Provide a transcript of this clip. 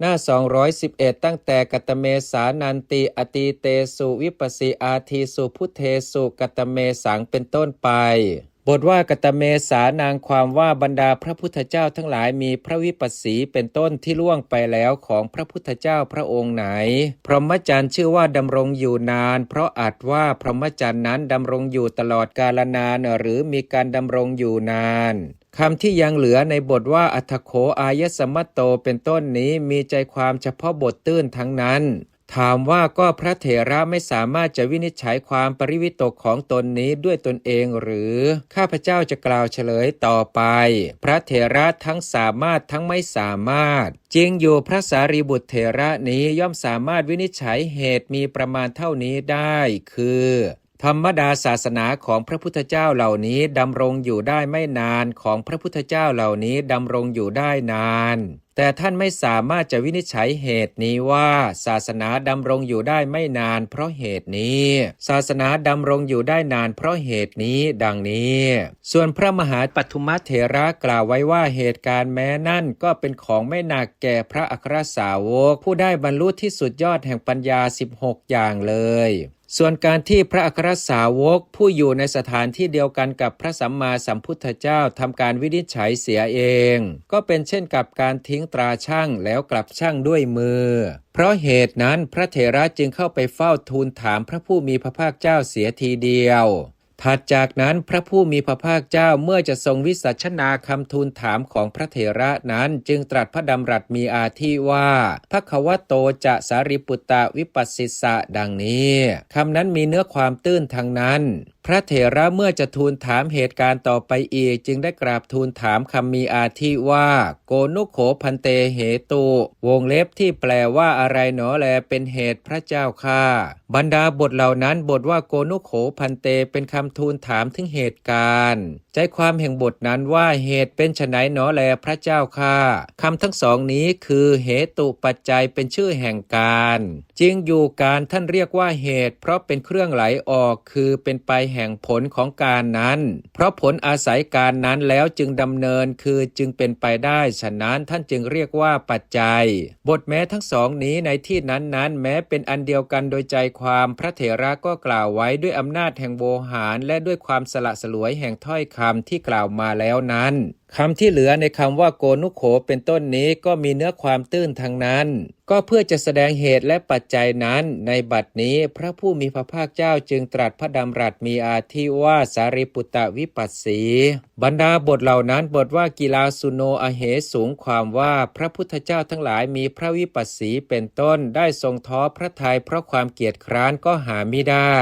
หน้า211ตั้งแต่กัตตเมสานันติอตีเตสุวิปัสสิอาทีสุพุทเทสุกัตตเมสังเป็นต้นไปบทว่ากัตตเมสานางความว่าบรรดาพระพุทธเจ้าทั้งหลายมีพระวิปัสสีเป็นต้นที่ล่วงไปแล้วของพระพุทธเจ้าพระองค์ไหนพรหมจรรย์ชื่อว่าดำรงอยู่นานเพราะอาจว่าพรหมจรรย์นั้นดำรงอยู่ตลอดกาลนานหรือมีการดำรงอยู่นานคำที่ยังเหลือในบทว่าอัฏฐโขอายสมัตโตเป็นต้นนี้มีใจความเฉพาะบทตื้นทั้งนั้นถามว่าก็พระเถระไม่สามารถจะวินิจฉัยความปริวิตกของตนนี้ด้วยตนเองหรือข้าพเจ้าจะกล่าวเฉลยต่อไปพระเถระทั้งสามารถทั้งไม่สามารถจริงอยู่พระสารีบุตรเถระนี้ย่อมสามารถวินิจฉัยเหตุมีประมาณเท่านี้ได้คือธรรมดาศาสนาของพระพุทธเจ้าเหล่านี้ดำรงอยู่ได้ไม่นานของพระพุทธเจ้าเหล่านี้ดำรงอยู่ได้นานแต่ท่านไม่สามารถจะวินิจฉัยเหตุนี้ว่าศาสนาดำรงอยู่ได้ไม่นานเพราะเหตุนี้ศาสนาดำรงอยู่ได้นานเพราะเหตุนี้ดังนี้ส่วนพระมหาปัทุมเถระกล่าวไว้ว่าเหตุการณ์แม้นั่นก็เป็นของไม่หนักแก่พระอัครสาวกผู้ได้บรรลุที่สุดยอดแห่งปัญญา16อย่างเลยส่วนการที่พระอัครสาวกผู้อยู่ในสถานที่เดียวกันกับพระสัมมาสัมพุทธเจ้าทำการวินิจฉัยเสียเองก็เป็นเช่นกับการทิ้งตราชั่งแล้วกลับชั่งด้วยมือเพราะเหตุนั้นพระเถระจึงเข้าไปเฝ้าทูลถามพระผู้มีพระภาคเจ้าเสียทีเดียวถัดจากนั้นพระผู้มีพระภาคเจ้าเมื่อจะทรงวิสัชนาคำทูลถามของพระเถระนั้นจึงตรัสพระดำรัสมีอาทิว่าภควโตจะสารีปุตตะวิปัสสิสะดังนี้คำนั้นมีเนื้อความตื้นทางนั้นพระเถระเมื่อจะทูลถามเหตุการณ์ต่อไปอีกจึงได้กราบทูลถามคำมีอาทิว่าโกนุโขพันเตเหตุวงเล็บที่แปลว่าอะไรหนอแลเป็นเหตุพระเจ้าข้าบรรดาบทเหล่านั้นบทว่าโกนุโขพันเตเป็นคำทูลถามถึงเหตุการณ์ใจความแห่งบทนั้นว่าเหตุเป็นไฉนหนอแลพระเจ้าข้าคำทั้งสองนี้คือเหตุปัจจัยเป็นชื่อแห่งการจริงอยู่การท่านเรียกว่าเหตุเพราะเป็นเครื่องไหลออกคือเป็นไปแห่งผลของการนั้นเพราะผลอาศัยการนั้นแล้วจึงดำเนินคือจึงเป็นไปได้ฉะนั้นท่านจึงเรียกว่าปัจจัยบทแม้ทั้งสองนี้ในที่นั้นแม้เป็นอันเดียวกันโดยใจความพระเถระก็กล่าวไว้ด้วยอำนาจแห่งโวหารและด้วยความสละสลวยแห่งถ้อยคำที่กล่าวมาแล้วนั้นคำที่เหลือในคำว่าโกนุโขเป็นต้นนี้ก็มีเนื้อความตื้นทางนั้นก็เพื่อจะแสดงเหตุและปัจจัยนั้นในบัดนี้พระผู้มีพระภาคเจ้าจึงตรัสพระดำรัสมีอาทิว่าสารีปุตตวิปัสสีบรรดาบทเหล่านั้นบทว่ากิลาสุโนอเหสูงความว่าพระพุทธเจ้าทั้งหลายมีพระวิปัสสีเป็นต้นได้ทรงท้อพระทัยเพราะความเกียจคร้านก็หามิได้